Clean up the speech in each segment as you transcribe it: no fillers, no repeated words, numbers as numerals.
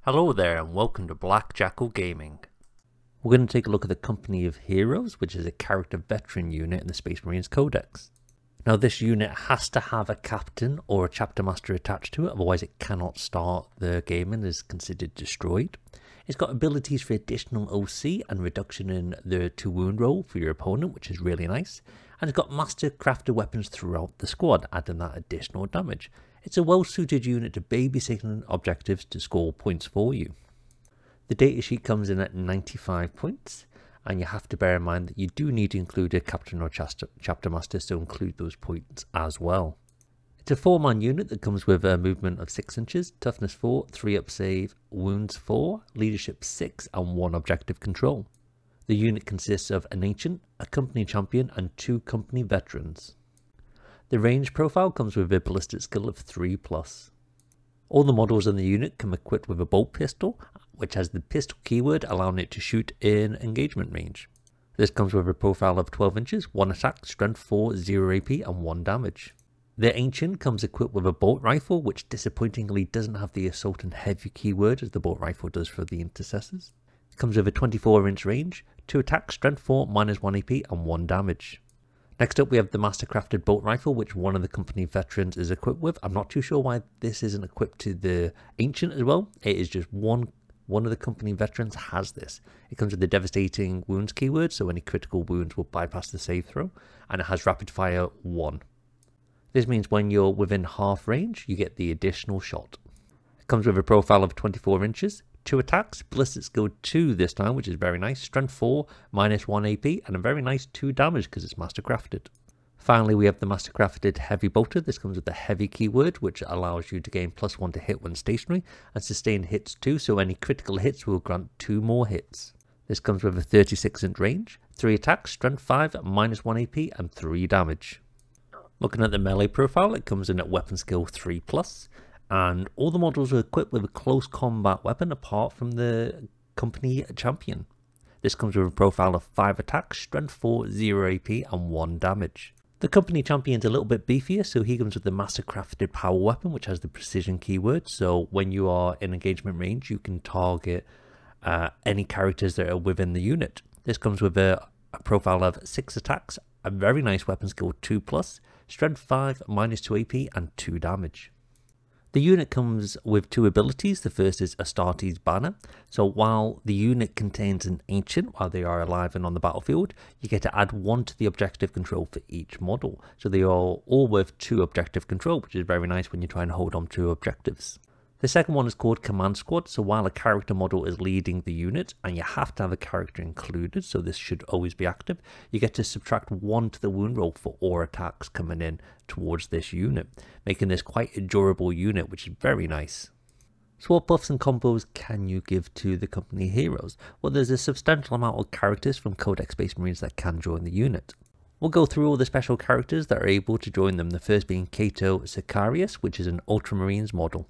Hello there and welcome to Black Jackal Gaming. We're going to take a look at the Company of Heroes, which is a character veteran unit in the Space Marine Codex. Now this unit has to have a captain or a chapter master attached to it, otherwise it cannot start the game and is considered destroyed. It's got abilities for additional OC and reduction in the 2 wound roll for your opponent, which is really nice. And it's got master crafted weapons throughout the squad, adding that additional damage. It's a well suited unit to babysitting objectives to score points for you. The datasheet comes in at 95 points, and you have to bear in mind that you do need to include a captain or chapter master, so include those points as well. It's a 4-man unit that comes with a movement of 6 inches, toughness 4, 3 up save, wounds 4, leadership 6 and 1 objective control. The unit consists of an ancient, a company champion and 2 company veterans. The range profile comes with a ballistic skill of 3+. All the models in the unit come equipped with a bolt pistol, which has the pistol keyword allowing it to shoot in engagement range. This comes with a profile of 12 inches, 1 attack, strength 4, 0 AP and 1 damage. The ancient comes equipped with a bolt rifle, which disappointingly doesn't have the assault and heavy keyword as the bolt rifle does for the intercessors. It comes with a 24-inch range, 2 attack, strength 4, -1 AP and 1 damage. Next up we have the master-crafted bolt rifle, which one of the company veterans is equipped with. I'm not too sure why this isn't equipped to the ancient as well. It is just one of the company veterans has this. It comes with the devastating wounds keyword, so any critical wounds will bypass the save throw, and it has rapid fire 1. This means when you're within half range, you get the additional shot. It comes with a profile of 24 inches, 2 attacks, ballistic skill 2 this time, which is very nice, strength 4, -1 AP, and a very nice 2 damage because it's master crafted. Finally, we have the master crafted heavy bolter. This comes with the heavy keyword, which allows you to gain +1 to hit when stationary, and sustain hits too, so any critical hits will grant 2 more hits. This comes with a 36-inch range, 3 attacks, strength 5, -1 AP, and 3 damage. Looking at the melee profile, it comes in at weapon skill 3+. And all the models are equipped with a close combat weapon apart from the company champion. This comes with a profile of 5 attacks, strength 4, 0 AP and 1 damage. The company champion's a little bit beefier, so he comes with the master crafted power weapon, which has the precision keyword. So when you are in engagement range, you can target any characters that are within the unit. This comes with a profile of 6 attacks, a very nice weapon skill 2+, strength 5, -2 AP and 2 damage. The unit comes with 2 abilities. The first is Astarte's Banner. So while the unit contains an ancient while they are alive and on the battlefield, you get to add 1 to the objective control for each model. So they are all worth 2 objective control, which is very nice when you're trying to hold on to objectives. The second one is called Command Squad. So while a character model is leading the unit, and you have to have a character included, so this should always be active, you get to subtract 1 to the wound roll for all attacks coming in towards this unit, making this quite a durable unit, which is very nice. So what buffs and combos can you give to the company heroes? Well, there's a substantial amount of characters from Codex Space Marines that can join the unit. We'll go through all the special characters that are able to join them, the first being Cato Sicarius, which is an Ultramarines model.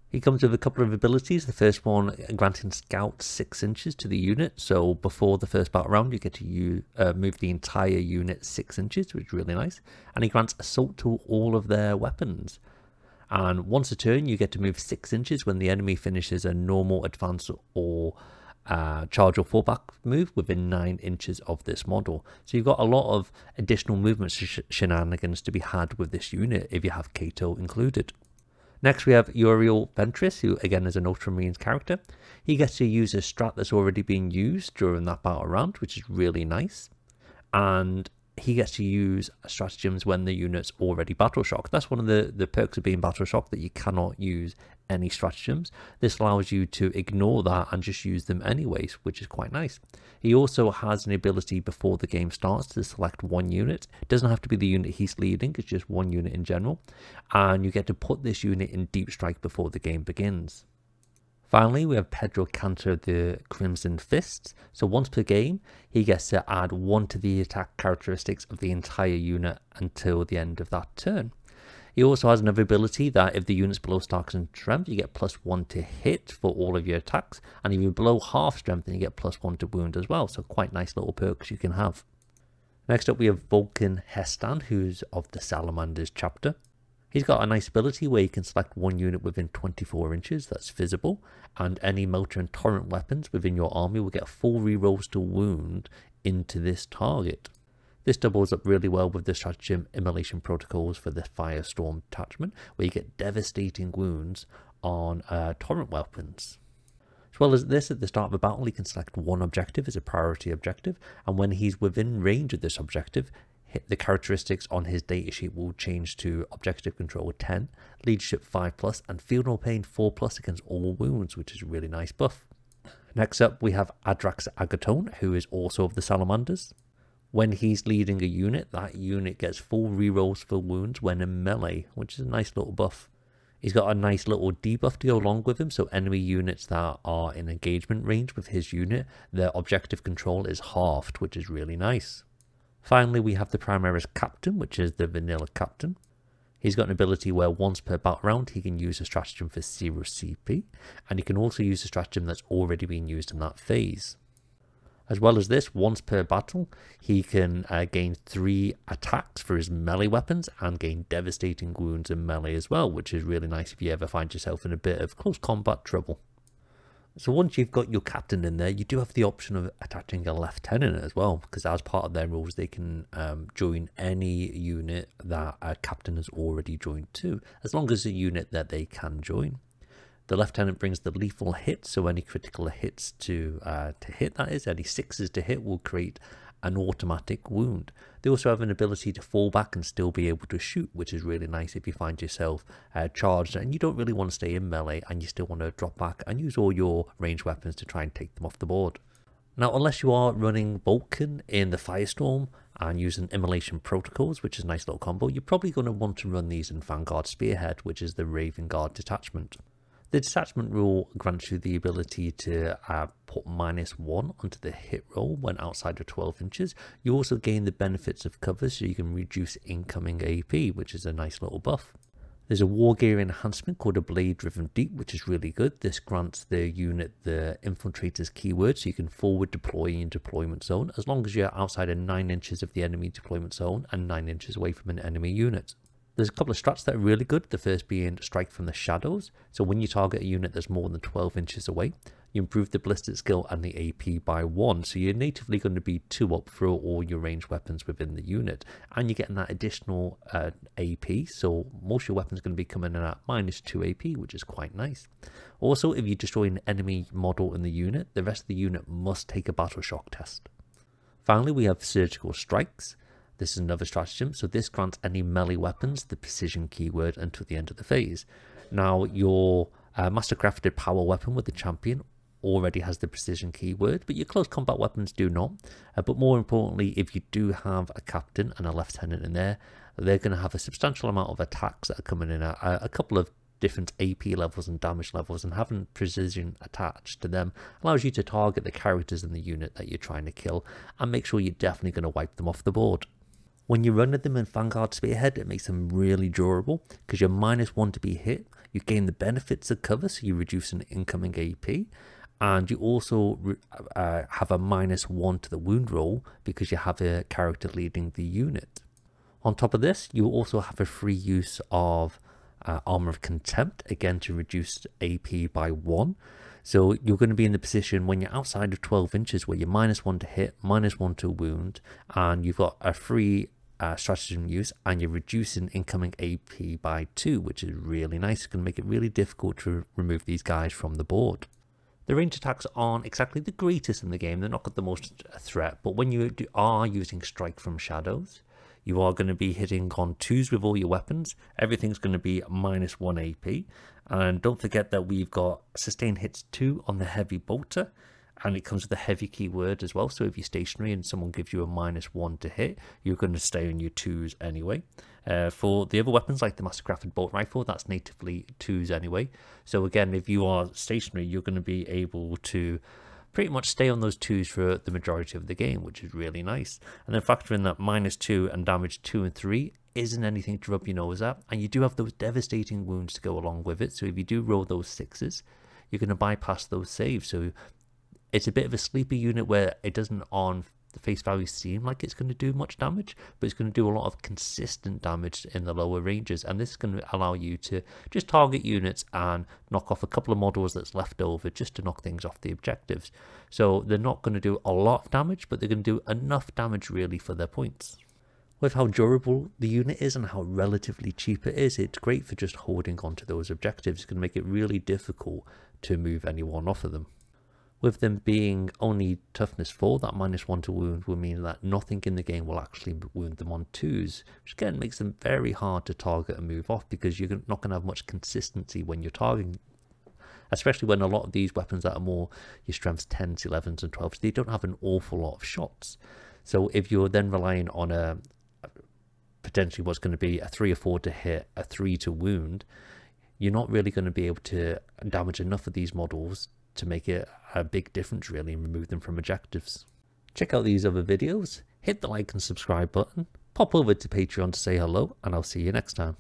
He comes with a couple of abilities, the first one granting Scout 6 inches to the unit, so before the first battle round you get to move the entire unit 6 inches, which is really nice, and he grants Assault to all of their weapons. And once a turn you get to move 6 inches when the enemy finishes a normal, advance or charge or fallback move within 9 inches of this model. So you've got a lot of additional movement shenanigans to be had with this unit if you have Cato included. Next we have Uriel Ventris, who again is an Ultramarines character. He gets to use a strat that's already been used during that battle round, which is really nice. And he gets to use stratagems when the unit's already battle shocked. That's one of the perks of being battle shocked, that you cannot use any stratagems. This allows you to ignore that and just use them anyways, which is quite nice. He also has an ability before the game starts to select 1 unit. It doesn't have to be the unit he's leading, it's just 1 unit in general. And you get to put this unit in deep strike before the game begins. Finally, we have Pedro Cantor, the Crimson Fists. So once per game, he gets to add 1 to the attack characteristics of the entire unit until the end of that turn. He also has another ability that if the unit's below Stark's strength, you get +1 to hit for all of your attacks. And if you're below half strength, then you get +1 to wound as well. So quite nice little perks you can have. Next up, we have Vulcan Hestan, who's of the Salamanders chapter. He's got a nice ability where you can select one unit within 24 inches that's visible, and any melter and torrent weapons within your army will get full rerolls to wound into this target. This doubles up really well with the stratagem Immolation Protocols for the Firestorm detachment, where you get devastating wounds on torrent weapons. As well as this, at the start of a battle, he can select one objective as a priority objective, and when he's within range of this objective, the characteristics on his datasheet will change to Objective Control 10, Leadership 5+, and Feel No Pain 4+ against all wounds, which is a really nice buff. Next up, we have Adrax Agatone, who is also of the Salamanders. When he's leading a unit, that unit gets full rerolls for wounds when in melee, which is a nice little buff. He's got a nice little debuff to go along with him, so enemy units that are in engagement range with his unit, their objective control is halved, which is really nice. Finally, we have the Primaris Captain, which is the vanilla captain. He's got an ability where once per battle round, he can use a stratagem for 0 CP, and he can also use a stratagem that's already been used in that phase. As well as this, once per battle, he can gain 3 attacks for his melee weapons and gain devastating wounds in melee as well, which is really nice if you ever find yourself in a bit of close combat trouble. So once you've got your captain in there, you do have the option of attaching a lieutenant as well, because as part of their rules, they can join any unit that a captain has already joined to, as long as a unit that they can join. The lieutenant brings the lethal hit, so any critical hits to hit, that is, any 6s to hit will create an automatic wound. They also have an ability to fall back and still be able to shoot, which is really nice if you find yourself charged and you don't really want to stay in melee and you still want to drop back and use all your ranged weapons to try and take them off the board. Now, unless you are running Vulcan in the Firestorm and using Immolation Protocols, which is a nice little combo, you're probably going to want to run these in Vanguard Spearhead, which is the Raven Guard detachment. The detachment rule grants you the ability to put -1 onto the hit roll when outside of 12 inches. You also gain the benefits of cover, so you can reduce incoming AP, which is a nice little buff. There's a war gear enhancement called a Blade Driven Deep, which is really good. This grants the unit the Infiltrator's keyword, so you can forward deploy in deployment zone, as long as you're outside of 9 inches of the enemy deployment zone and 9 inches away from an enemy unit. There's a couple of strats that are really good, the first being Strike from the Shadows. So when you target a unit that's more than 12 inches away, you improve the ballistic skill and the AP by 1. So you're natively going to be 2 up for all your ranged weapons within the unit. And you're getting that additional AP, so most of your weapons are going to be coming in at -2 AP, which is quite nice. Also, if you destroy an enemy model in the unit, the rest of the unit must take a battle shock test. Finally, we have Surgical Strikes. This is another stratagem, so this grants any melee weapons the precision keyword until the end of the phase. Now, your mastercrafted power weapon with the champion already has the precision keyword, but your close combat weapons do not. But more importantly, if you do have a captain and a lieutenant in there, they're going to have a substantial amount of attacks that are coming in at a couple of different AP levels and damage levels, and having precision attached to them allows you to target the characters in the unit that you're trying to kill and make sure you're definitely going to wipe them off the board. When you're running them in Vanguard Spearhead, it makes them really durable because you're -1 to be hit. You gain the benefits of cover, so you reduce an incoming AP, and you also have a -1 to the wound roll because you have a character leading the unit. On top of this, you also have a free use of Armor of Contempt, again to reduce AP by 1. So you're going to be in the position when you're outside of 12 inches where you're -1 to hit, -1 to wound, and you've got a free stratagem use, and you're reducing incoming AP by 2, which is really nice. It's going to make it really difficult to remove these guys from the board. The range attacks aren't exactly the greatest in the game. They're not got the most threat, but when you are using Strike from Shadows, you are going to be hitting on 2s with all your weapons. Everything's going to be -1 AP. And don't forget that we've got Sustain Hits 2 on the Heavy Bolter, and it comes with a heavy keyword as well. So if you're stationary and someone gives you a -1 to hit, you're going to stay on your 2s anyway. For the other weapons like the Mastercrafted Bolt Rifle, that's natively 2s anyway. So again, if you are stationary, you're going to be able to pretty much stay on those 2s for the majority of the game, which is really nice. And then factor in that -2 and damage 2 and 3 isn't anything to rub your nose at, and you do have those devastating wounds to go along with it. So if you do roll those 6s, you're going to bypass those saves. So it's a bit of a sleepy unit where it doesn't on the face value seem like it's going to do much damage, but it's going to do a lot of consistent damage in the lower ranges, and this is going to allow you to just target units and knock off a couple of models that's left over just to knock things off the objectives. So they're not going to do a lot of damage, but they're going to do enough damage really for their points. With how durable the unit is and how relatively cheap it is, it's great for just holding onto those objectives. It's going to make it really difficult to move anyone off of them. With them being only toughness 4, that -1 to wound will mean that nothing in the game will actually wound them on 2s, which again makes them very hard to target and move off, because you're not going to have much consistency when you're targeting, especially when a lot of these weapons that are more your strengths 10s, 11s and 12s, they don't have an awful lot of shots. So if you're then relying on a potentially what's going to be a 3 or 4 to hit, a 3 to wound, you're not really going to be able to damage enough of these models to make it a big difference really and remove them from objectives. Check out these other videos, hit the like and subscribe button, pop over to Patreon to say hello, and I'll see you next time.